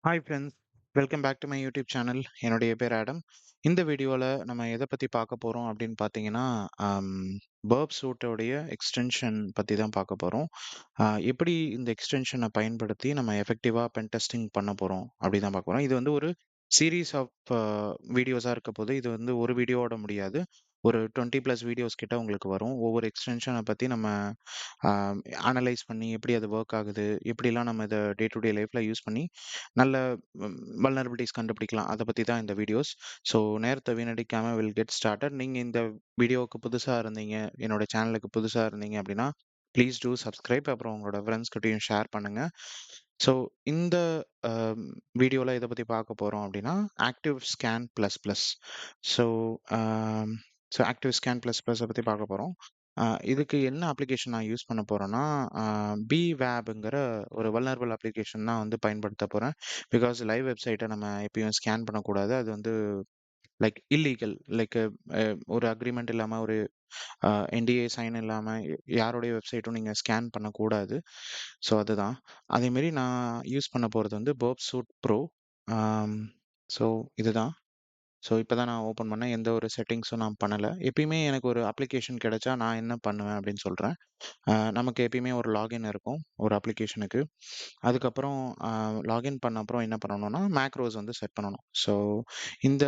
Hi friends, welcome back to my YouTube channel. என்னுடைய பேர் Adam. இந்த வீடியோவில் நம்ம எதை பற்றி பார்க்க போகிறோம் அப்படின்னு பார்த்தீங்கன்னா, பர்ப் சூட்டோடைய எக்ஸ்டென்ஷன் பற்றி தான் பார்க்க போகிறோம். எப்படி இந்த எக்ஸ்டென்ஷனை பயன்படுத்தி நம்ம எஃபெக்டிவாக பென் டெஸ்டிங் பண்ண போகிறோம் அப்படி தான் பார்க்க போகிறோம். இது வந்து ஒரு சீரீஸ் ஆஃப் வீடியோஸாக இருக்க போது இது வந்து ஒரு வீடியோவோட முடியாது. ஒரு 20+ வீடியோஸ் கிட்ட உங்களுக்கு வரும். ஒவ்வொரு எக்ஸ்டென்ஷனை பற்றி நம்ம அனலைஸ் பண்ணி எப்படி அது ஒர்க் ஆகுது, எப்படிலாம் நம்ம இதை டே டு டே லைஃப்பில் யூஸ் பண்ணி நல்ல வல்னரபிலிட்டிஸ் கண்டுபிடிக்கலாம். அத பத்தி தான் இந்த வீடியோஸ். ஸோ நேரத்த வீணடிக்காம வில் கெட் ஸ்டார்ட்டட். நீங்க இந்த வீடியோவுக்கு புதுசா இருந்தீங்க, என்னோட சேனலுக்கு புதுசா இருந்தீங்க அப்படின்னா, ப்ளீஸ் டூ சப்ஸ்கிரைப். அப்புறம் உங்களோட ஃப்ரெண்ட்ஸ் கிட்டயும் ஷேர் பண்ணுங்க. ஸோ இந்த அ வீடியோல எத பத்தி பார்க்க போறோம் அப்படின்னா, active scan plus plus. So um so active scan plus plus பத்தி பார்க்க போறோம். இதுக்கு என்ன அப்ளிகேஷன் நான் யூஸ் பண்ண போறேன்னா, பிவேப்ங்கிற ஒரு வல்னரபிள் அப்ளிகேஷன் தான் வந்து பயன்படுத்த போறேன். பிகாஸ் லைவ் வெப்சைட்ட நம்ம எப்பயும் ஸ்கேன் பண்ணக்கூடாது. அது வந்து லைக் இல்லீகல். லைக் ஒரு அக்ரீமெண்ட் இல்லாம, ஒரு என்டிஏ சைன் இல்லாம யாருடைய வெப்சைட்டும் நீங்க ஸ்கேன் பண்ணக்கூடாது. ஸோ அதுதான். அதேமாரி நான் யூஸ் பண்ண போறது வந்து பர்ப் சூட் ப்ரோ. ஆம். ஸோ இதுதான். ஸோ இப்ப தான் நான் ஓப்பன் பண்ணேன். எந்த ஒரு செட்டிங்ஸும் நான் பண்ணல. எப்பயுமே எனக்கு ஒரு அப்ளிகேஷன் கிடைச்சா நான் என்ன பண்ணுவேன் அப்படின்னு சொல்றேன். நமக்கு எப்பயுமே ஒரு லாகின் இருக்கும் ஒரு அப்ளிகேஷனுக்கு. அதுக்கப்புறம் லாகின் பண்ண அப்புறம் என்ன பண்ணணும்னா, மேக்ரோஸ் வந்து செட் பண்ணணும். ஸோ இந்த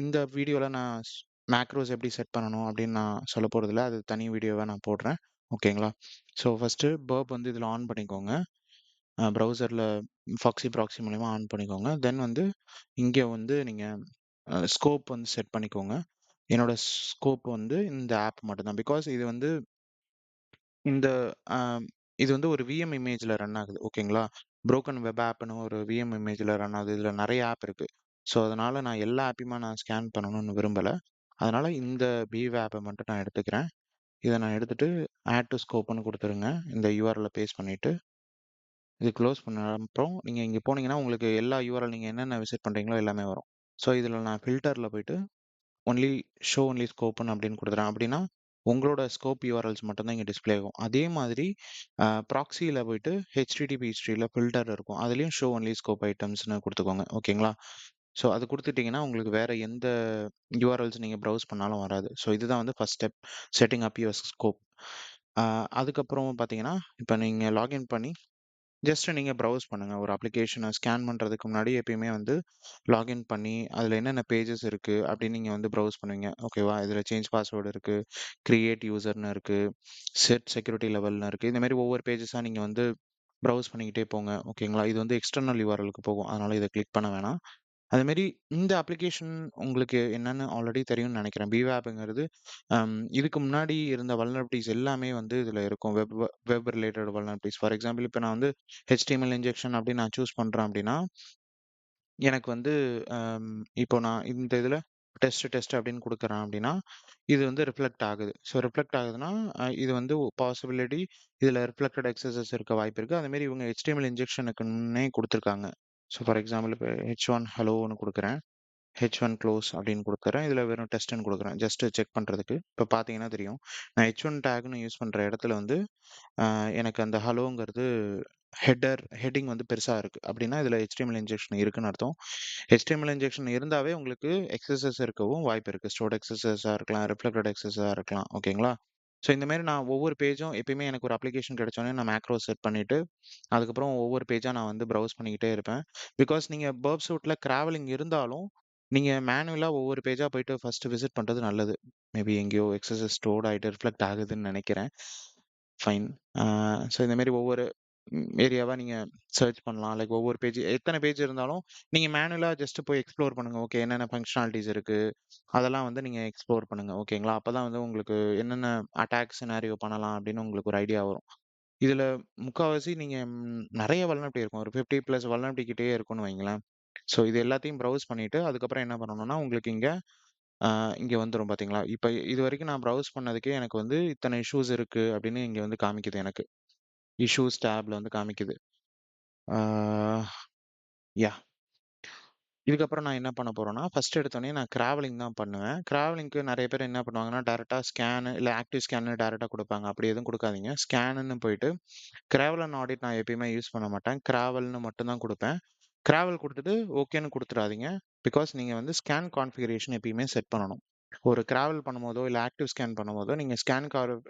இந்த வீடியோல நான் மேக்ரோஸ் எப்படி செட் பண்ணணும் அப்படின்னு நான் சொல்லப் போறதில்ல. அது தனி வீடியோவா நான் போடுறேன். ஓகேங்களா? ஸோ ஃபர்ஸ்ட்டு பர்ப் வந்து இதில ஆன் பண்ணிக்கோங்க. ப்ரௌசர்ல ஃபாக்ஸி ப்ராக்ஸி மூலியமா ஆன் பண்ணிக்கோங்க. தென் வந்து இங்க வந்து நீங்க ஸ்கோப் வந்து செட் பண்ணிக்கோங்க. என்னோட ஸ்கோப் வந்து இந்த ஆப் மட்டும் தான். பிகாஸ் இது வந்து இந்த அ இது வந்து ஒரு விஎம் இமேஜ்ல ரன் ஆகுது. ஓகேங்களா? புரோக்கன் வெப் ஆப்ன்னு ஒரு விஎம் இமேஜ்ல ரன் ஆகுது. இதுல நெறைய ஆப் இருக்கு. ஸோ, அதனால நான் எல்லா ஆப்பயுமா நான் ஸ்கேன் பண்ணணும்னு விரும்பல. அதனால இந்த பீவ் ஆப்ப மட்டும் நான் எடுத்துக்கிறேன். இத நான் எடுத்துட்டு ஆட் டூ ஸ்கோப்ன்னு குடுத்துருங்க. இந்த யுஆர்எல்ல பேஸ்ட் பண்ணிட்டு, இது க்ளோஸ் பண்ண அப்புறம் நீங்க இங்க போனீங்கன்னா, உங்களுக்கு எல்லா யுஆர்எல் நீங்க என்னென்ன விசிட் பண்றீங்களோ எல்லாமே வரும். ஸோ, இதுல நான் ஃபில்டர்ல போயிட்டு ஒன்லி ஷோ ஒன்லி ஸ்கோப்ன்னு அப்படின்னு குடுக்குறேன். அப்படின்னா, உங்களோட ஸ்கோப் யூஆர்எல்ஸ் மட்டும் தான் இங்க டிஸ்ப்ளே ஆகும். அதே மாதிரி ப்ராக்ஸில போயிட்டு ஹெச்டிடிபி ஹிஸ்டரியில ஃபில்டர் இருக்கும். அதுலயும் ஷோ ஒன்லி ஸ்கோப் ஐட்டம்ஸ்ன்னு குடுத்துக்கோங்க. ஓகேங்களா? ஸோ அது குடுத்துட்டீங்கன்னா, உங்களுக்கு வேற எந்த யூஆர்எல்ஸ் நீங்க ப்ரௌஸ் பண்ணாலும் வராது. ஸோ இதுதான் வந்து first step. Setting up your scope. அ அதுக்கப்புறம் பார்த்தீங்கன்னா, இப்ப நீங்க லாகின் பண்ணி ஜஸ்ட் நீங்க ப்ரௌஸ் பண்ணுங்க. ஒரு அப்ளிகேஷன ஸ்கேன் பண்றதுக்கு முன்னாடி எப்பயுமே வந்து லாகின் பண்ணி, அதுல என்னென்ன பேஜஸ் இருக்கு அப்படின்னு நீங்க வந்து ப்ரௌஸ் பண்ணுவீங்க. ஓகேவா? இதுல சேஞ்ச் பாஸ்வேர்ட் இருக்கு, கிரியேட் யூசர்ன்னு இருக்கு, செட் செக்யூரிட்டி லெவல்னு இருக்கு. இந்த மாரி ஒவ்வொரு பேஜஸா நீங்க வந்து ப்ரௌஸ் பண்ணிக்கிட்டே போங்க. ஓகேங்களா? இது வந்து எக்ஸ்டர்னல் யூஆர்எல்க்கு போகும். அதனால இத கிளிக் பண்ண வேணாம். அதேமாரி இந்த அப்ளிகேஷன் உங்களுக்கு என்னன்னு ஆல்ரெடி தெரியும்னு நெனைக்கிறேன். பிவேப்ங்கிறது இதுக்கு முன்னாடி இருந்த வல்னரபிலிட்டீஸ் எல்லாமே வந்து இதுல இருக்கும். Web related vulnerabilities. For example இப்ப நான் வந்து HTML இன்ஜெக்ஷன் அப்படின்னு நான் சூஸ் பண்றேன் அப்படின்னா, எனக்கு வந்து அம் இப்போ நான் இந்த இதுல டெஸ்ட் அப்படின்னு குடுக்குறேன் அப்படின்னா, இது வந்து ரிஃப்ளெக்ட் ஆகுது. ஸோ ரிஃப்ளெக்ட் ஆகுதுன்னா, இது வந்து பாசிபிலிட்டி இதுல ரிஃப்ளெக்டட் எக்ஸஸஸ் இருக்க வாய்ப்பு இருக்கு. அதேமாரி இவங்க HTML இன்ஜெக்ஷனுக்குன்னே குடுத்துருக்காங்க. ஸோ ஃபார் எக்ஸாம்பிள் இப்ப H1 ஹலோன்னு குடுக்குறேன். H1 க்ளோஸ் அப்படின்னு குடுக்குறேன். இதுல வெறும் டெஸ்ட்ன்னு குடுக்குறேன். ஜஸ்ட் செக் பண்றதுக்கு. இப்ப பார்த்தீங்கன்னா தெரியும். நான் H1 டேக்ன்னு யூஸ் பண்ற இடத்துல வந்து, அ எனக்கு அந்த ஹலோங்கிறது ஹெட்டிங் வந்து பெருசா இருக்கு. அப்படின்னா இதுல HTML இன்ஜெக்ஷன் இருக்குன்னு அர்த்தம். HTML இன்ஜெக்ஷன் இருந்தாவே உங்களுக்கு எக்ஸஸஸ் இருக்கவும் வாய்ப்பு இருக்கு. ஸ்டோர்ட் எக்ஸஸஸா இருக்கலாம், ரிஃப்ளெக்டட் எக்ஸஸா இருக்கலாம். ஓகேங்களா? ஸோ இந்த மாரி நான் ஒவ்வொரு பேஜும் எப்பயுமே எனக்கு ஒரு அப்ளிகேஷன் கிடைச்சோனே நான் மேக்ரோ செட் பண்ணிட்டு, அதுக்கப்புறம் ஒவ்வொரு பேஜா நான் வந்து ப்ரௌஸ் பண்ணிக்கிட்டே இருப்பேன். பிகாஸ் நீங்க பர்ப் சூட்ல கிராவலிங் இருந்தாலும், நீங்க மேனுவலா ஒவ்வொரு பேஜா போயிட்டு ஃபர்ஸ்ட் விசிட் பண்றது நல்லது. மேபி எங்கேயோ எக்ஸஸஸ் ஸ்டோர்ட் ஆயிட்டு ரிஃப்ளெக்ட் ஆகுதுன்னு நெனைக்கிறேன். ஃபைன். ஆ ஸோ இந்த மாரி ஒவ்வொரு ஏரியாவா நீங்க சர்ச் பண்ணலாம். லைக் ஒவ்வொரு பேஜ் எத்தன பேஜ் இருந்தாலும், நீங்க மேனுவலா ஜஸ்ட் போய் எக்ஸ்ப்ளோர் பண்ணுங்க. ஓகே என்னென்ன ஃபங்ஷனாலிட்டீஸ் இருக்கு. அதெல்லாம் வந்து நீங்க எக்ஸ்ப்ளோர் பண்ணுங்க. ஓகேங்களா? அப்பதான் வந்து உங்களுக்கு என்னென்ன அட்டாக் சினாரியோ பண்ணலாம் அப்படின்னு உங்களுக்கு ஒரு ஐடியா வரும். இதுல முக்காவாசி நீங்க நெறைய வல்னரபிலிட்டி இருக்கும். ஒரு 50+ வல்னரபிலிட்டி கிட்டயே இருக்கும்னு வைங்களேன். ஸோ இது எல்லாத்தையும் ப்ரௌஸ் பண்ணிட்டு, அதுக்கப்புறம் என்ன பண்ணணும்னா, உங்களுக்கு இங்க வந்துரும் பார்த்தீங்களா? இப்ப இதுவரைக்கும் நான் ப்ரௌஸ் பண்ணதுக்கே எனக்கு வந்து இத்தன இஷ்யூஸ் இருக்கு அப்படின்னு இங்க வந்து காமிக்குது எனக்கு. இஷ்யூஸ் டேப்ல வந்து காமிக்குது. ஆ யாஹ்! இதுக்கப்புறம் நான் என்ன பண்ண போறேன்னா, ஃபர்ஸ்ட் எடுத்தோனே நான் கிராவலிங் தான் பண்ணுவேன். கிராவலிங்க்கு நெறைய பேர் என்ன பண்ணுவாங்கன்னா, டைரக்ட்டா ஸ்கேன் இல்ல ஆக்டிவ் ஸ்கேன்னு டைரக்ட்டா குடுப்பாங்க. அப்படி எதுவும் குடுக்காதீங்க. ஸ்கேனுன்னு போயிட்டு கிராவல் அண்ட் ஆடிட் நான் எப்பயுமே யூஸ் பண்ண மாட்டேன். கிராவல்ன்னு மட்டும் தான் குடுப்பேன். கிராவல் குடுத்துட்டு ஓகேன்னு குடுத்துறாதீங்க. பிகாஸ் நீங்க வந்து ஸ்கேன் கான்ஃபிகரேஷன் எப்பயுமே செட் பண்ணணும். ஒரு கிராவல் பண்ணும்போதோ, இல்ல ஆக்டிவ் ஸ்கேன் பண்ணும்போதோ, நீங்க ஸ்கேன்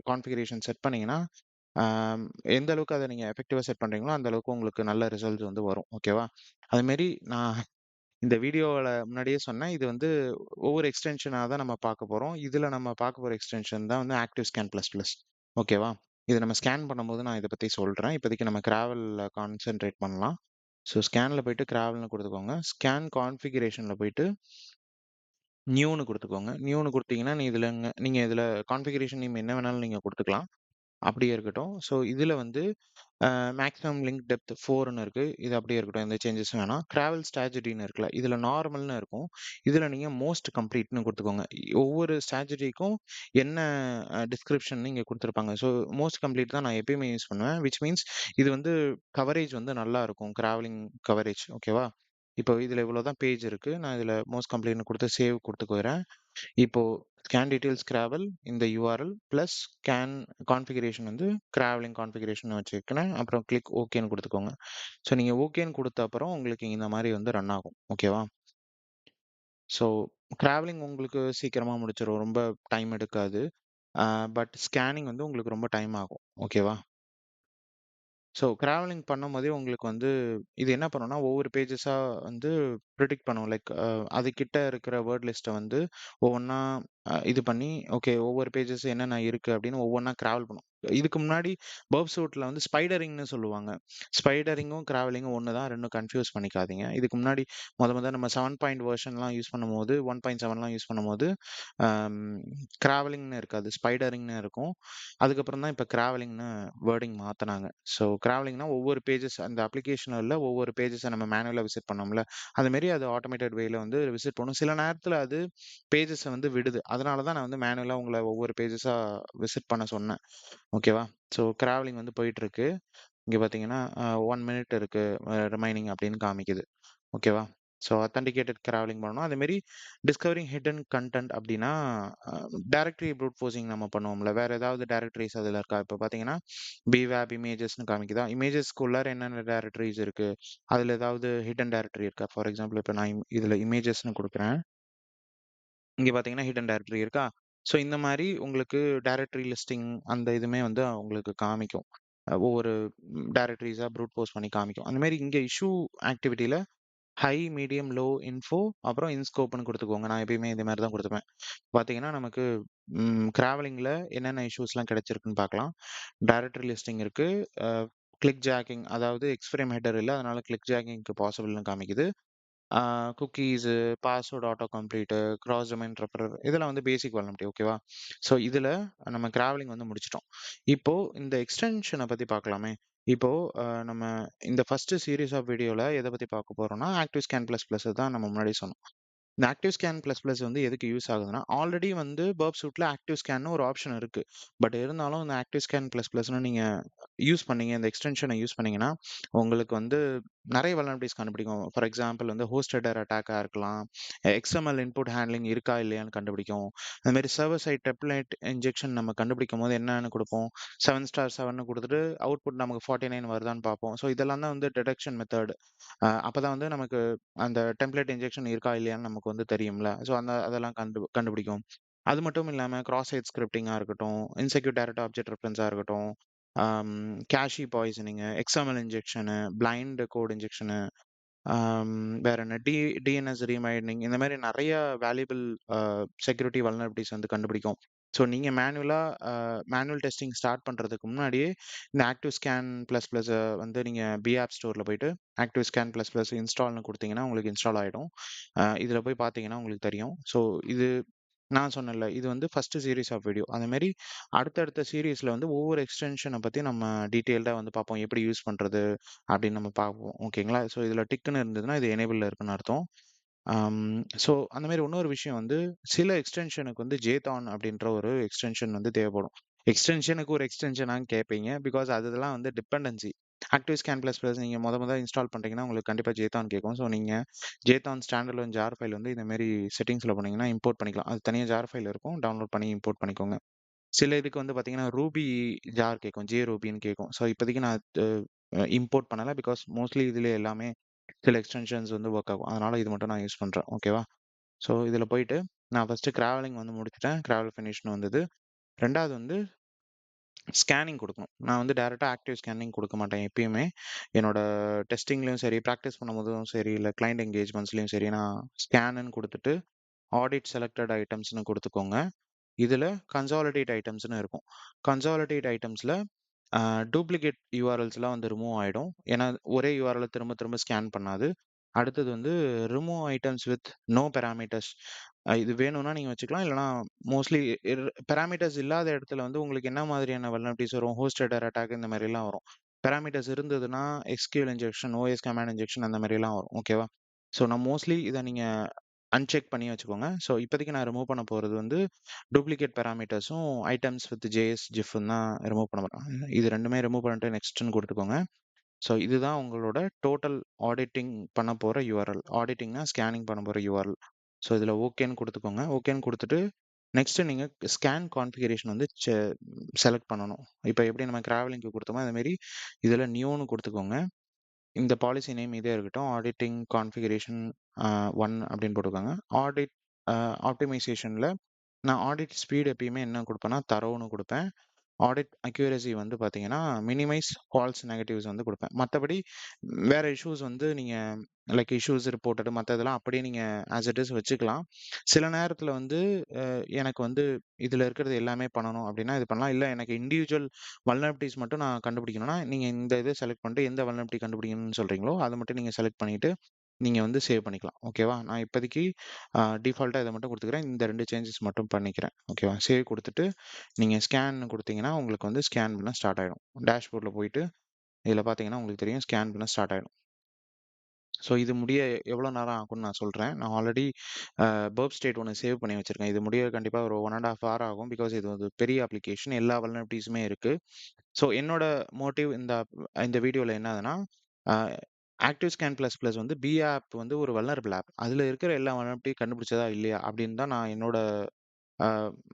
கான்ஃபிகரேஷன் செட் பண்ணீங்கன்னா, ஆம், எந்த அளவுக்கு அத நீங்க எஃபெக்டிவா செட் பண்றீங்களோ, அந்த அளவுக்கு உங்களுக்கு நல்ல ரிசல்ட்ஸ் வந்து வரும். ஓகேவா? அதுமாரி நான் இந்த வீடியோல முன்னாடியே சொன்னேன். இது வந்து ஒவ்வொரு எக்ஸ்டென்ஷனா தான் நம்ம பார்க்க போறோம். இதுல நம்ம பார்க்க போற எக்ஸ்டென்ஷன் தான் வந்து ஆக்டிவ் ஸ்கேன் பிளஸ் பிளஸ். ஓகேவா? இத நம்ம ஸ்கேன் பண்ணும்போது நான் இத பத்தி சொல்றேன். இப்போதைக்கு நம்ம கிராவல்ல கான்சன்ட்ரேட் பண்ணலாம். ஸோ ஸ்கேன்ல போயிட்டு கிராவல்னு குடுத்துக்கோங்க. ஸ்கேன் கான்ஃபிகரேஷன்ல போயிட்டு நியூன்னு குடுத்துக்கோங்க. நியூன்னு குடுத்தீங்கன்னா, நீங்க இதுல கான்ஃபிகரேஷன் நேம் என்ன வேணாலும் நீங்க குடுத்துக்கலாம். அப்படியே இருக்கட்டும். ஸோ இதுல வந்து மேக்ஸிமம் லிங்க் டெப்த் 4ன்னு இருக்கு. இது அப்படியே இருக்கட்டும். எந்த சேஞ்சஸும் வேணாம். டிராவல் ஸ்ட்ராட்டஜின்னு இருக்குல்ல, இதுல நார்மல்னு இருக்கும். இதுல நீங்க மோஸ்ட் கம்ப்ளீட்ன்னு குடுத்துக்கோங்க. ஒவ்வொரு ஸ்ட்ராட்டஜிக்கும் என்ன டிஸ்கிரிப்ஷன்னு இங்க குடுத்துருப்பாங்க. ஸோ மோஸ்ட் கம்ப்ளீட் தான் நான் எப்பயுமே யூஸ் பண்ணுவேன். விச் மீன்ஸ் இது வந்து கவரேஜ் வந்து நல்லா இருக்கும். டிராவலிங் கவரேஜ் ஓகேவா? இப்போ இதுல இவ்வளோ தான் பேஜ் இருக்கு. நான் இதுல மோஸ்ட் கம்ப்ளீட்ன்னு குடுத்து சேவ் குடுத்துக்கிறேன். இப்போ ஸ்கேன் டீட்டெயில்ஸ் கிராவல் இந்த யூஆர்எல் பிளஸ் ஸ்கேன் கான்ஃபிகரேஷன் வந்து கிராவலிங் கான்ஃபிகரேஷன் வச்சுக்கிறேன். அப்புறம் கிளிக் ஓகேன்னு குடுத்துக்கோங்க. ஸோ நீங்க ஓகேன்னு குடுத்த அப்புறம் உங்களுக்கு இந்த மாரி வந்து ரன் ஆகும். ஓகேவா? ஸோ கிராவலிங் உங்களுக்கு சீக்கிரமா முடிச்சிரும். ரொம்ப டைம் எடுக்காது. பட் ஸ்கேனிங் வந்து உங்களுக்கு ரொம்ப டைம் ஆகும். ஓகேவா? ஸோ கிராவலிங் பண்ணும்போதே உங்களுக்கு வந்து இது என்ன பண்ணும்னா, ஒவ்வொரு பேஜஸா வந்து ப்ரிடிக்ட் பண்ணும். லைக் அது கிட்ட இருக்கிற வேர்ட் லிஸ்ட்ட வந்து ஒவ்வொன்னா இது பண்ணி, ஓகே ஒவ்வொரு பேஜஸ் என்னென்ன இருக்கு அப்படின்னு ஒவ்வொன்னா கிராவல் பண்ணும். இதுக்கு முன்னாடி பர்ப் சூட்ல வந்து ஸ்பைடரிங்ன்னு சொல்லுவாங்க. ஸ்பைடரிங்கும், கிராவலிங்கும் ஒண்ணு தான். 2ம் கன்ஃப்யூஸ் பண்ணிக்காதீங்க. இதுக்கு முன்னாடி மொத நம்ம 7 பாயிண்ட் வெர்ஷன்லாம் யூஸ் பண்ணும்போது, 1.7லாம் யூஸ் பண்ணும்போது, அம் கிராவலிங்ன்னு இருக்காது. ஸ்பைடரிங்ன்னு இருக்கும். அதுக்கப்புறம் தான் இப்ப கிராவலிங்ன்னு வேர்டிங் மாத்துனாங்க. ஸோ கிராவலிங்னா ஒவ்வொரு பேஜஸ் அந்த அப்ளிகேஷன்ல உள்ள ஒவ்வொரு பேஜஸ நம்ம மேனுவலா விசிட் பண்ணோம்ல, அது மாரி அது ஆட்டோமேட்டட் வேல வந்து விசிட் பண்ணும். சில நேரத்துல அது பேஜஸ வந்து விடுது. அதனால தான் நான் வந்து மேனுவலா உங்கள ஒவ்வொரு பேஜஸா விசிட் பண்ண சொன்னேன். ஓகேவா? ஸோ கிராவலிங் வந்து போயிட்டுருக்கு. இங்க பார்த்தீங்கன்னா, 1 மினிட் இருக்கு ரிமைனிங் அப்படின்னு காமிக்குது. ஓகேவா? ஸோ ஆத்தென்டிகேட்டட் கிராவலிங் பண்ணணும். அதேமாரி டிஸ்கவரிங் ஹிட்டன் கன்டென்ட் அப்படின்னா, டைரக்டரி ப்ரூட் ஃபோர்சிங் நம்ம பண்ணுவோம்ல. வேற ஏதாவது டைரக்டரிஸ் அதுல இருக்கா? இப்ப பார்த்தீங்கன்னா, பிவேப் இமேஜஸ்ன்னு காமிக்குதா? இமேஜஸ்க்கு உள்ளார என்னென்ன டைரக்டரிஸ் இருக்கு? அதுல ஏதாவது ஹிட்டன் டைரக்டரி இருக்கா? ஃபார் எக்ஸாம்பிள் இப்ப நான் இதுல இமேஜஸ்ன்னு குடுக்குறேன். இங்க பார்த்தீங்கன்னா, ஹிட்டன் டைரக்டரி இருக்கா? ஸோ இந்த மாரி உங்களுக்கு டைரக்டரி லிஸ்டிங் அந்த இதுவுமே வந்து உங்களுக்கு காமிக்கும். ஒவ்வொரு டைரக்டரிஸா ப்ரூட் ஃபோர்ஸ் பண்ணி காமிக்கும். அந்த மாரி இங்க இஷ்யூ ஆக்டிவிட்டில ஹை, மீடியம், லோ, இன்ஃபோ அப்புறம் இன்ஸ்கோப்ன்னு குடுத்துக்கோங்க. நான் எப்பயுமே இதே மாரி தான் குடுத்துப்பேன். பார்த்தீங்கன்னா, நமக்கு கிராவலிங்ல என்னென்ன இஷ்யூஸ்லாம் கிடைச்சிருக்குன்னு பார்க்கலாம். டைரக்டரி லிஸ்டிங் இருக்கு. அ கிளிக் ஜாக்கிங் அதாவது எக்ஸ் ஃப்ரேம் ஹெட்டர் இல்ல. அதனால கிளிக் ஜாக்கிங்க்கு பாசிபிள்னு காமிக்குது. ஆ cookies, password auto complete, cross domain referrer இதெல்லாம் வந்து பேசிக் வல்னரபிலிட்டி ஓகேவா? ஸோ இதுல நம்ம கிராவலிங் வந்து முடிச்சுட்டோம். இப்போ இந்த எக்ஸ்டென்ஷன பத்தி பார்க்கலாமே. இப்போ நம்ம இந்த ஃபர்ஸ்ட் சீரிஸ் ஆஃப் வீடியோல எத பத்தி பார்க்க போறோம்னா, ஆக்டிவ் ஸ்கேன் பிளஸ் பிளஸ் தான் நம்ம முன்னாடியே சொன்னோம். இந்த ஆக்டிவ் ஸ்கேன் பிளஸ் பிளஸ் வந்து எதுக்கு யூஸ் ஆகுதுன்னா, ஆல்ரெடி வந்து பர்ப் சூட்ல ஆக்டிவ் ஸ்கேன்னு ஒரு ஆப்ஷன் இருக்கு. பட் இருந்தாலும் இந்த ஆக்டிவ் ஸ்கேன் பிளஸ் பிளஸ்ன்னு நீங்க யூஸ் பண்ணீங்க, இந்த எக்ஸ்டென்ஷன யூஸ் பண்ணீங்கன்னா, உங்களுக்கு வந்து நெறைய வல்னரபிலிட்டீஸ் கண்டுபிடிக்கும். ஃபார் எக்ஸாம்பிள் வந்து ஹோஸ்டட் அட்டாக்கா இருக்கலாம். எக்ஸ்எம்எல் இன்புட் ஹேண்ட்லிங் இருக்கா இல்லையான்னு கண்டுபிடிக்கும். அது மாரி சர்வர் சைட் டெம்ப்ளேட் இன்ஜெக்ஷன் நம்ம கண்டுபிடிக்கும்போது என்னன்னு குடுப்போம். 7 ஸ்டார் 7ன்னு குடுத்துட்டு அவுட்புட் நமக்கு 49 வருதான்னு பார்ப்போம். ஸோ இதெல்லாம் தான் வந்து டிடெக்ஷன் மெத்தட். அப்பதான் வந்து நமக்கு அந்த டெம்ப்ளேட் இன்ஜெக்ஷன் இருக்கா இல்லையான்னு நமக்கு வந்து தெரியும்ல. ஸோ அதெல்லாம் கண்டுபிடிக்கும். அது மட்டும் இல்லாம கிராஸ் சைட் ஸ்கிரிப்டிங்கா இருக்கட்டும், இன்செக்யூர் டைரக்ட் ஆப்ஜெக்ட் ரெஃபரன்ஸா இருக்கட்டும், cache poisoning, XML injection, blind code injection, ஆம், வேற என்ன டிஎன்எஸ் ரீமைனிங் இந்த மாதிரி நிறைய வேல்யூபிள் செக்யூரிட்டி வல்னரபிலிட்டிஸ் வந்து கண்டுபிடிக்கும். ஸோ நீங்க மேனுவல் டெஸ்டிங் ஸ்டார்ட் பண்றதுக்கு முன்னாடியே இந்த ஆக்டிவ் ஸ்கேன் பிளஸ் பிளஸ் வந்து நீங்க பிஆப் ஸ்டோர்ல போயிட்டு ஆக்டிவ் ஸ்கேன் பிளஸ் பிளஸ் இன்ஸ்டால்னு கொடுத்தீங்கன்னா உங்களுக்கு இன்ஸ்டால் ஆயிடும். இதுல போய் பார்த்தீங்கன்னா உங்களுக்கு தெரியும். ஸோ இது நான் சொன்னேன்ல, இது வந்து ஃபர்ஸ்ட் சீரிஸ் ஆஃப் வீடியோ. அந்த மாரி அடுத்தடுத்த சீரிஸ்ல வந்து ஒவ்வொரு எக்ஸ்டென்ஷன பத்தி நம்ம டீட்டெயில்டா வந்து பார்ப்போம். எப்படி யூஸ் பண்றது அப்படின்னு நம்ம பார்ப்போம். ஓகேங்களா? ஸோ இதுல டிக்ன்னு இருந்ததுன்னா, இது எனேபிள்ல இருக்குன்னு அர்த்தம். அம் ஸோ அந்த மாரி இன்னொரு விஷயம் வந்து, சில எக்ஸ்டென்ஷனுக்கு வந்து ஜேதான் அப்படின்ற ஒரு எக்ஸ்டென்ஷன் வந்து தேவைப்படும். எக்ஸ்டென்ஷனுக்கு ஒரு எக்ஸ்டென்ஷனான்னு கேட்பீங்க. பிகாஸ் அதெல்லாம் வந்து dependency. Active scan plus plus நீங்க மொத இன்ஸ்டால் பண்றீங்கன்னா, உங்களுக்கு கண்டிப்பா ஜேதான் கேட்கும். ஸோ நீங்க ஜேதான் ஸ்டாண்ட் அலோன் ஜார் ஃபைல் வந்து இந்த மாரி செட்டிங்ஸ்ல போனீங்கன்னா இம்போர்ட் பண்ணிக்கலாம். அது தனியா ஜார் ஃபைல் இருக்கும். டவுன்லோட் பண்ணி இம்போர்ட் பண்ணிக்கோங்க. சில இதுக்கு வந்து பார்த்தீங்கன்னா, ரூபி ஜார் கேட்கும். ஜேரூபின்னு கேட்கும். ஸோ இப்போதைக்கு நான் இம்போர்ட் பண்ணல. பிகாஸ் மோஸ்ட்லி இதுல எல்லாமே சில எக்ஸ்டென்ஷன்ஸ் வந்து ஒர்க் ஆகும். அதனால இது மட்டும் நான் யூஸ் பண்றேன். ஓகேவா? ஸோ இதில போயிட்டு நான் ஃபர்ஸ்ட்டு கிராவலிங் வந்து முடிச்சுட்டேன். கிராவல் ஃபினிஷ்ன்னு வந்தது. 2வது வந்து ஸ்கேனிங் குடுக்கணும். நான் வந்து டைரக்ட்டா ஆக்டிவ் ஸ்கேனிங் குடுக்க மாட்டேன் எப்பயுமே. என்னோட டெஸ்டிங்லயும் சரி, பிராக்டிஸ் பண்ணும்போதும் சரி, இல்ல கிளையன்ட் என்கேஜ்மெண்ட்ஸ்லயும் சரி, நான் ஸ்கேனுன்னு குடுத்துட்டு, ஆடிட் செலக்டட் ஐட்டம்ஸ்ன்னு குடுத்துக்கோங்க. இதுல கன்சாலிடேட் ஐட்டம்ஸ்ன்னு இருக்கும். கன்சாலிடேட் ஐட்டம்ஸ்ல அ டூப்ளிகேட் யூஆர்எல்ஸ்லாம் வந்து ரிமூவ் ஆயிடும். ஏன்னா, ஒரே யூஆர்எல்ல திரும்ப திரும்ப ஸ்கேன் பண்ணாது. அடுத்தது வந்து remove items with no parameters. இது வேணும்னா நீங்க வச்சுக்கலாம். இல்லன்னா மோஸ்ட்லி பாராமீட்டர்ஸ் இல்லாத இடத்துல வந்து உங்களுக்கு என்ன மாதிரியான வல்னரபிலிட்டீஸ் வரும்? ஹோஸ்ட் ஹெடர் அட்டாக் இந்த மாரிலாம் வரும். பாராமீட்டர்ஸ் இருந்ததுன்னா, SQL injection, OS command injection அந்த மாரிலாம் வரும். ஓகேவா? ஸோ நான் மோஸ்ட்லி இத நீங்க அன்செக் பண்ணி வச்சுக்கோங்க. ஸோ இப்போதைக்கு நான் ரிமூவ் பண்ண போறது வந்து டூப்ளிகேட் பாராமீட்டர்ஸும், ஐட்டம்ஸ் வித் ஜேஎஸ், ஜிஃப்ன்னு தான் ரிமூவ் பண்ண போறேன். இது 2மே ரிமூவ் பண்ணிட்டு நெக்ஸ்ட்ன்னு குடுத்துக்கோங்க. ஸோ இதுதான் உங்களோட டோட்டல் ஆடிட்டிங் பண்ண போற யூஆர்எல். ஆடிட்டிங்னா ஸ்கேனிங் பண்ண போற யூஆர்எல். ஸோ இதில ஓகேன்னு குடுத்துக்கோங்க. ஓகேன்னு குடுத்துட்டு, நெக்ஸ்ட் நீங்க ஸ்கேன் கான்ஃபிகரேஷன் வந்து செலக்ட் பண்ணணும். இப்ப எப்படி நம்ம கிராவலிங்க்கு குடுத்தோமோ, அதே மாரி இதில நியூன்னு குடுத்துக்கோங்க. இந்த பாலிசி நேம் இதே இருக்கட்டும். ஆடிட்டிங் கான்ஃபிகரேஷன் 1 அப்படின்னு போட்டுக்கோங்க. ஆடிட் ஆப்டிமைசேஷன்ல நான் ஆடிட் ஸ்பீட் எப்பயுமே என்ன குடுப்பேன்னா, தரோன்னு குடுப்பேன். ஆடிட் அக்யூரசி வந்து பார்த்தீங்கன்னா, மினிமைஸ் ஃபால்ஸ் நெகட்டிவ்ஸ் வந்து குடுப்பேன். மத்தபடி வேற இஷ்யூஸ் வந்து நீங்க லைக் இஷ்யூஸ் ரிப்போர்ட்டட் மத்த இதெல்லாம் அப்படியே நீங்க ஆஸ் இட் இஸ் வச்சுக்கலாம். சில நேரத்தில வந்து எனக்கு வந்து இதில இருக்கிறது எல்லாமே பண்ணணும் அப்படின்னா, இது பண்ணலாம். இல்ல எனக்கு இண்டிவிஜுவல் வல்னரபிலிட்டீஸ் மட்டும் நான் கண்டுபிடிக்கணும்னா, நீங்க இந்த இத செலக்ட் பண்ணிட்டு எந்த வல்னரபிலிட்டி கண்டுபிடிக்கணும்னு சொல்றீங்களோ, அத மட்டும் நீங்க செலக்ட் பண்ணிட்டு, நீங்க வந்து சேவ் பண்ணிக்கலாம். ஓகேவா? நான் இப்போதைக்கு டிஃபால்ட்டா இத மட்டும் குடுத்துக்கிறேன். இந்த 2 சேஞ்சஸ் மட்டும் பண்ணிக்கிறேன். ஓகேவா? சேவ் குடுத்துட்டு, நீங்க ஸ்கேன்னு குடுத்தீங்கன்னா, உங்களுக்கு வந்து ஸ்கேன் பண்ண ஸ்டார்ட் ஆயிடும். டேஷ்போர்ட்ல போயிட்டு, இதில பார்த்தீங்கன்னா, உங்களுக்கு தெரியும் ஸ்கேன் பண்ண ஸ்டார்ட் ஆயிடும். ஸோ இது முடிய எவ்வளோ நேரம் ஆகும்னு நான் சொல்றேன். நான் ஆல்ரெடி பர்ப் ஸ்டேட் ஒண்ணு சேவ் பண்ணி வச்சிருக்கேன். இது முடிய கண்டிப்பா ஒரு 1 1/2 ஹவர் ஆகும். பிகாஸ் இது ஒரு பெரிய அப்ளிகேஷன். எல்லா வல்னரபிலிட்டீஸுமே இருக்கு. ஸோ என்னோட மோட்டிவ் இந்த வீடியோல என்னதுன்னா, அ ஆக்டிவ் ஸ்கேன் பிளஸ் பிளஸ் வந்து பி ஆப் வந்து ஒரு வல்னரபிள் ஆப். அதில இருக்கிற எல்லா வல்னரபிலிட்டியும் கண்டுபிடிச்சதா இல்லையா? அப்படின்னு தான் நான் என்னோட அ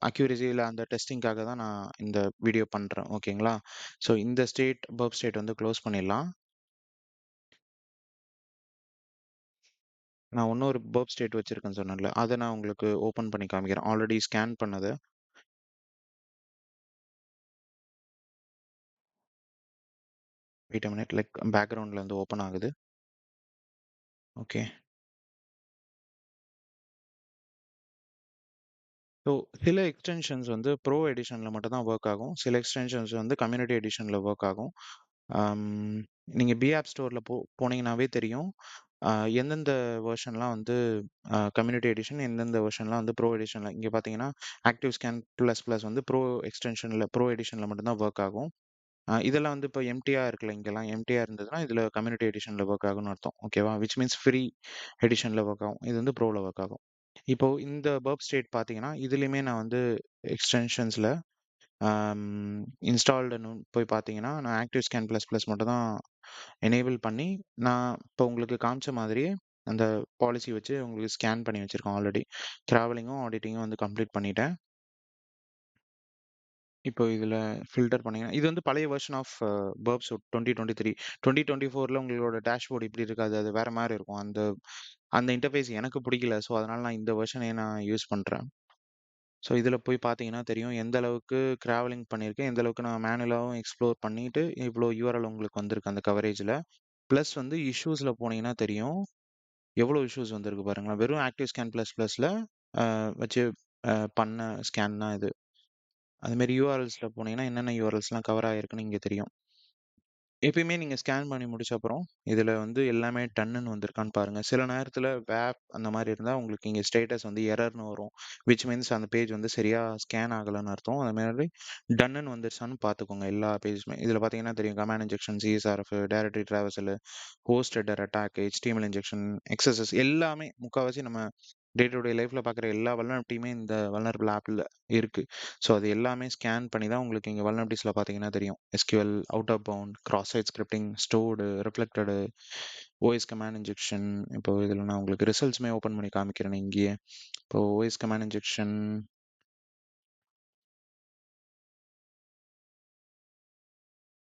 அக்யூரசி இல்ல அந்த டெஸ்டிங்க்காக தான் நான் இந்த வீடியோ பண்றேன். ஓகேங்களா? ஸோ இந்த பர்ப் ஸ்டேட் வந்து குளோஸ் பண்ணிடலாம். நான் இன்னொரு பர்ப் ஸ்டேட் வச்சிருக்கேன்னு சொன்னேன்ல. அத நான் உங்களுக்கு ஓப்பன் பண்ணி காமிக்கிறேன். ஆல்ரெடி ஸ்கேன் பண்ணத. வெயிட் அ மினிட் லைக் பேக்கிரவுண்ட்ல வந்து ஓப்பன் ஆகுது. ஓகே. ஸோ சில எக்ஸ்டென்ஷன்ஸ் வந்து ப்ரோ எடிஷன்ல மட்டும் தான் வொர்க் ஆகும். சில எக்ஸ்டென்ஷன்ஸ் வந்து கம்யூனிட்டி எடிஷன்ல வொர்க் ஆகும். அம் நீங்க பிஆப் ஸ்டோர்ல போனீங்கன்னாவே தெரியும். அ எந்தெந்த வெர்ஷன்லாம் வந்து கம்யூனிட்டி எடிஷன், எந்தெந்த வெர்ஷன்லாம் வந்து ப்ரோ எடிஷன்ல இங்க பார்த்தீங்கன்னா, ஆக்டிவ் ஸ்கேன் பிளஸ் பிளஸ் வந்து ப்ரோ எடிஷன்ல மட்டும் தான் வொர்க் ஆகும். இதெல்லாம் வந்து இப்போ எம்ப்டியா இருக்குல்ல, இங்கெல்லாம் எம்ப்டியா இருந்ததுன்னா, இதுல கம்யூனிட்டி எடிஷன்ல வொர்க் ஆகும்னு அர்த்தம். ஓகேவா? விச் மீன்ஸ் ஃப்ரீ எடிஷன்ல வொர்க் ஆகும். இது வந்து ப்ரோல வொர்க் ஆகும். இப்போ இந்த பர்ப் ஸ்டேட் பார்த்தீங்கன்னா, இதுலயுமே நான் வந்து எக்ஸ்டென்ஷன்ஸ்ல அம் இன்ஸ்டால்டுன்னு போய் பார்த்தீங்கன்னா, நான் ஆக்டிவ் ஸ்கேன் பிளஸ் பிளஸ் மட்டும் தான் எனேபிள் பண்ணி, நான் இப்போ உங்களுக்கு காமிச்ச மாதிரியே அந்த பாலிசி வச்சு உங்களுக்கு ஸ்கேன் பண்ணி வச்சிருக்கேன் ஆல்ரெடி. டிராவலிங்கும், ஆடிட்டிங்கும் வந்து கம்ப்ளீட் பண்ணிட்டேன். இப்போ இதில ஃபில்டர் பண்ணீங்கன்னா, இது வந்து பழைய வெர்ஷன் ஆஃப் பர்ப் சூட் 2023. 2024ல உங்களோட டேஷ்போர்ட் இப்படி இருக்காது. அது வேற மாரி இருக்கும். அந்த அந்த இன்டர்ஃபேஸ் எனக்கு பிடிக்கல. ஸோ, அதனால நான் இந்த வெர்ஷனே நான் யூஸ் பண்றேன். ஸோ, இதில போய் பார்த்தீங்கன்னா தெரியும். எந்த அளவுக்கு கிராவலிங் பண்ணியிருக்கேன். எந்த அளவுக்கு நான் மேனுவலாவும் எக்ஸ்ப்ளோர் பண்ணிட்டு, இவ்ளோ யூஆர்எல் உங்களுக்கு வந்திருக்கு அந்த கவரேஜ்ல. பிளஸ் வந்து இஷ்யூஸ்ல போனீங்கன்னா தெரியும். எவ்வளோ இஷ்யூஸ் வந்திருக்கு பாருங்களேன். வெறும் ஆக்டிவ் ஸ்கேன் பிளஸ் பிளஸ்ல வச்சு பண்ண ஸ்கேன் தான் இது. அதுமாரி யூஆர்எல்ஸ்ல போனீங்கன்னா, என்னென்ன யூஆர்எல்ஸ்லாம் கவர் ஆகியிருக்குன்னு இங்க தெரியும். எப்பயுமே நீங்க ஸ்கேன் பண்ணி முடிச்ச அப்புறம், இதுல வந்து எல்லாமே டன்னுன்னு வந்திருக்கான்னு பாருங்க. சில நேரத்துல வேப் அந்த மாரி இருந்தா உங்களுக்கு இங்க ஸ்டேட்டஸ் வந்து எரர்ன்னு வரும். விச் மீன்ஸ் அந்த பேஜ் வந்து சரியா ஸ்கேன் ஆகலன்னு அர்த்தம். அது மாரி டன்னுன்னு வந்துருச்சான்னு பார்த்துக்கோங்க எல்லா பேஜுமே. இதுல பார்த்தீங்கன்னா தெரியும். Command injection, CSRF, directory traversal, host header attack, HTML injection, XSS எல்லாமே முக்காவாசி நம்ம டே டு டே லைஃப்ல பார்க்குற எல்லா வல்னரபிலிட்டியுமே இந்த வல்னரபிள் ஆப்ல இருக்கு. ஸோ அது எல்லாமே ஸ்கேன் பண்ணி தான் உங்களுக்கு இங்க வல்னரபிலிட்டிஸ்ல பார்த்தீங்கன்னா தெரியும். SQL, out of bound, cross site scripting, stored, reflected, OS command injection. இப்போ இதில நான் உங்களுக்கு ரிசல்ட்ஸ்மே ஓப்பன் பண்ணி காமிக்கிறேன் இங்கேயே. இப்போ OS கமாண்ட் இன்ஜெக்ஷன்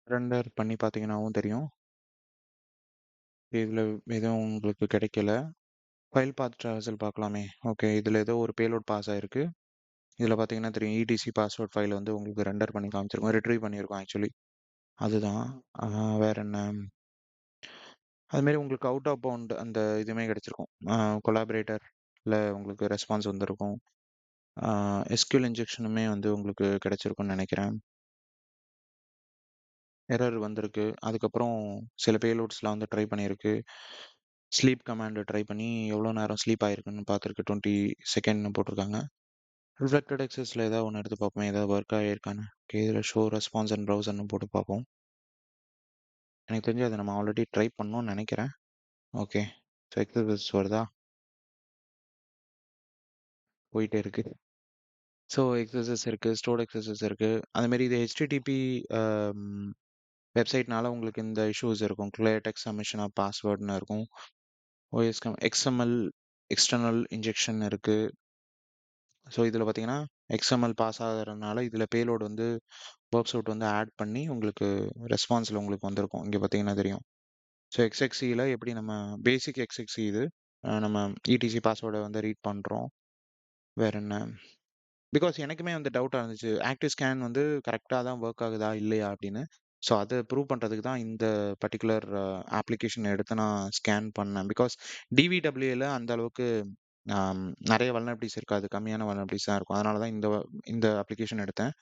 ரெண்டர் பண்ணி பார்த்தீங்கன்னாவும் தெரியும். இதில எதுவும் உங்களுக்கு கிடைக்கல. ஃபைல் பாத் ட்ராவர்சல் பார்க்கலாமே. ஓகே. இதில ஏதோ ஒரு பேலோட் பாஸ் ஆயிருக்கு. இதில பார்த்தீங்கன்னா தெரியும். இடிசி பாஸ்வேர்ட் ஃபைல் வந்து உங்களுக்கு ரெண்டர் பண்ணி காமிச்சிருக்கும். ரிட்ரீவ் பண்ணியிருக்கோம் ஆக்சுவலி. அதுதான். வேற என்ன? அதுமாரி உங்களுக்கு அவுட் ஆஃப் பவுண்ட் அந்த இதுவுமே கிடைச்சிருக்கும். கொலாபரேட்டர்ல உங்களுக்கு ரெஸ்பான்ஸ் வந்திருக்கும். எஸ்கியூஎல் இன்ஜெக்ஷனுமே வந்து உங்களுக்கு கிடைச்சிருக்கும்னு நெனைக்கிறேன். எரர் வந்திருக்கு. அதுக்கப்புறம் சில பேலோட்ஸ்லாம் வந்து ட்ரை பண்ணியிருக்கு. ஸ்லீப் கமாண்ட் ட்ரை பண்ணி எவ்வளோ நேரம் ஸ்லீப் ஆயிருக்குன்னு பார்த்துருக்கு. 20 செகண்ட்ன்னு போட்டிருக்காங்க. ரிஃப்ளெக்டட் எக்ஸஸ்ல ஏதாவது ஒண்ணு எடுத்து பார்ப்போம். ஏதாவது ஒர்க் ஆகியிருக்கான்னு. ஓகே. இதில ஷோ ரெஸ்பான்ஸ் அண்ட் ப்ரௌசர்ன்னு போட்டு பார்ப்போம். எனக்கு தெரிஞ்சு அத நம்ம ஆல்ரெடி ட்ரை பண்ணோம்னு நெனைக்கிறேன். ஓகே. ஸோ எக்ஸஸ் வருதா? போயிட்டே இருக்கு. ஸோ எக்ஸஸஸ் இருக்கு. ஸ்டோர்ட் எக்ஸஸஸ் இருக்கு. அதுமாரி இது HTTP வெப்சைட்னால உங்களுக்கு இந்த இஷ்யூஸ் இருக்கும். கிளியர் டெக்ஸ்ட் சப்மிஷன் ஆஃப் பாஸ்வேர்ட்ன்னு இருக்கும். XML எக்ஸ்டர்னல் இன்ஜெக்ஷன் இருக்கு. ஸோ இதில பார்த்தீங்கன்னா, XML பாஸ் ஆகுறதுனால இதில பேலோட் வந்து வொர்க் சூட் வந்து ஆட் பண்ணி உங்களுக்கு ரெஸ்பான்ஸ்ல உங்களுக்கு வந்திருக்கும். இங்க பார்த்தீங்கன்னா தெரியும். ஸோ XXCல எப்படி நம்ம பேசிக் XXC இது. நம்ம ETC பாஸ்வேர்ட வந்து ரீட் பண்றோம். வேற என்ன? பிகாஸ் எனக்குமே வந்து டவுட்டா இருந்துச்சு. ஆக்டிவ் ஸ்கேன் வந்து கரெக்ட்டா தான் வொர்க் ஆகுதா? இல்லையா? அப்படின்னு. ஸோ அத ப்ரூவ் பண்றதுக்கு தான் இந்த பர்ட்டிகுலர் அப்ளிகேஷன் எடுத்து நான் ஸ்கேன் பண்ணேன். பிகாஸ் DVWAல அந்த அளவுக்கு ஆம் நெறைய வல்னரபிலிட்டீஸ் இருக்காது. கம்மியான வல்னரபிலிட்டீஸ் தான் இருக்கும். அதனால தான் இந்த அப்ளிகேஷன் எடுத்தேன்.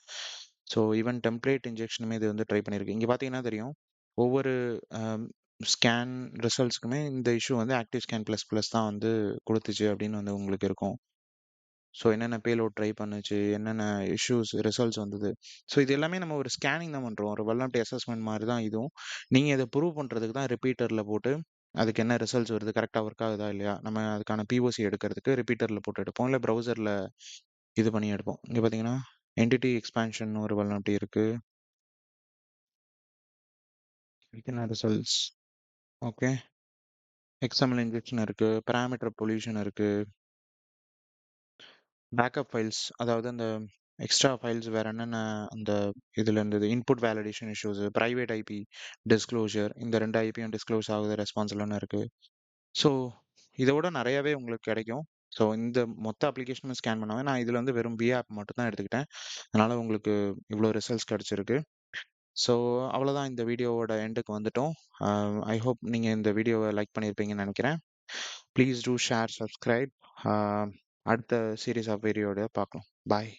ஸோ ஈவன் டெம்ப்ளேட் இன்ஜெக்ஷனுமே இது வந்து ட்ரை பண்ணியிருக்கு. இங்க பார்த்தீங்கன்னா தெரியும். ஒவ்வொரு அம் ஸ்கேன் ரிசல்ட்ஸ்க்குமே இந்த இஷ்யூ வந்து ஆக்டிவ் ஸ்கேன் பிளஸ் பிளஸ் தான் வந்து குடுத்துச்சு அப்படின்னு வந்து உங்களுக்கு இருக்கும். ஸோ என்னென்ன பேலோட் ட்ரை பண்ணுச்சு, என்னென்ன இஷ்யூஸ், ரிசல்ட்ஸ் வந்தது. ஸோ இது எல்லாமே நம்ம ஒரு ஸ்கேனிங் தான் பண்றோம். ஒரு வல்னரபிலிட்டி அசஸ்மென்ட் மாரி தான் இதுவும். நீங்க இத ப்ரூவ் பண்றதுக்கு தான் ரிப்பீட்டர்ல போட்டு, அதுக்கு என்ன ரிசல்ட்ஸ் வருது, கரெக்ட்டா ஒர்க் ஆகுதா இல்லையா? நம்ம அதுக்கான POC எடுக்கிறதுக்கு ரிப்பீட்டர்ல போட்டு எடுப்போம். இல்ல ப்ரௌசர்ல இது பண்ணி எடுப்போம். இங்க பார்த்தீங்கன்னா, என்டிட்டி எக்ஸ்பான்ஷன் ஒரு வல்னரபிலிட்டி இருக்கு. இதுக்கு என்ன ரிசல்ட்ஸ்? ஓகே. XML இன்ஜெக்ஷன் இருக்கு. பாராமீட்டர் பொல்யூஷன் இருக்கு. பேக்கப் ஃபைல்ஸ் அதாவது அந்த எக்ஸ்ட்ரா ஃபைல்ஸ் வேற என்னென்ன அந்த இதுல இருந்தது input validation issues, private IP disclosure இந்த 2 ஐபியும் டிஸ்க்ளோஸ் ஆகுது ரெஸ்பான்ஸ்லன்னு இருக்கு. ஸோ இத விட நெறையாவே உங்களுக்கு கிடைக்கும். ஸோ இந்த மொத்த அப்ளிகேஷனும் ஸ்கேன் பண்ணாம நான் இதுல வந்து வெறும் ஆப் மட்டும் தான் எடுத்துக்கிட்டேன். அதனால உங்களுக்கு இவ்ளோ ரிசல்ட்ஸ் கிடைச்சிருக்கு. ஸோ அவ்வளோதான் இந்த வீடியோவோட எண்டுக்கு வந்துட்டோம். ஐ ஹோப் நீங்க இந்த வீடியோவ லைக் பண்ணியிருப்பீங்கன்னு நெனைக்கிறேன். Please do share, subscribe. அ அடுத்த சீரிஸ் ஆஃப் வீடியோட பார்க்கலாம். பாய்.